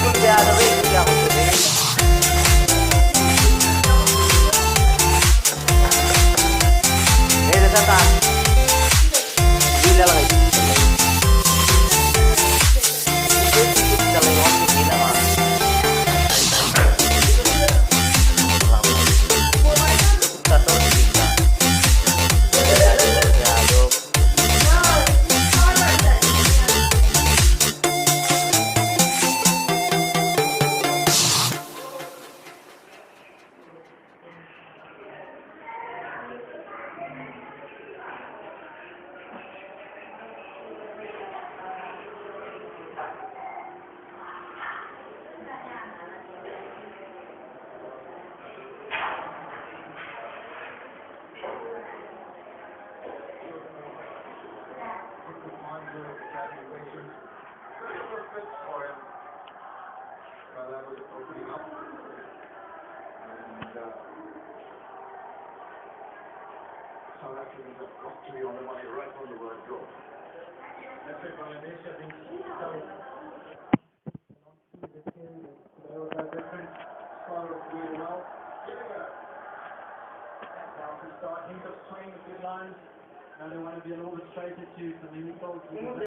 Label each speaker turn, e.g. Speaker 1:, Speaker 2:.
Speaker 1: Kuliado rin, hindi ako tuloy. Ngayon sa taas. Hindi lalaki. Sikit talaga ako, hindi naman. Satu, tiga. Aduk.
Speaker 2: South Africans have got to be on the money right from the word go. That's it, Bangladesh. I think so. There was a different style of doing well. Here we go. Now to start, he's just playing the good lines. Now they want to be a little bit straighter to the new goals.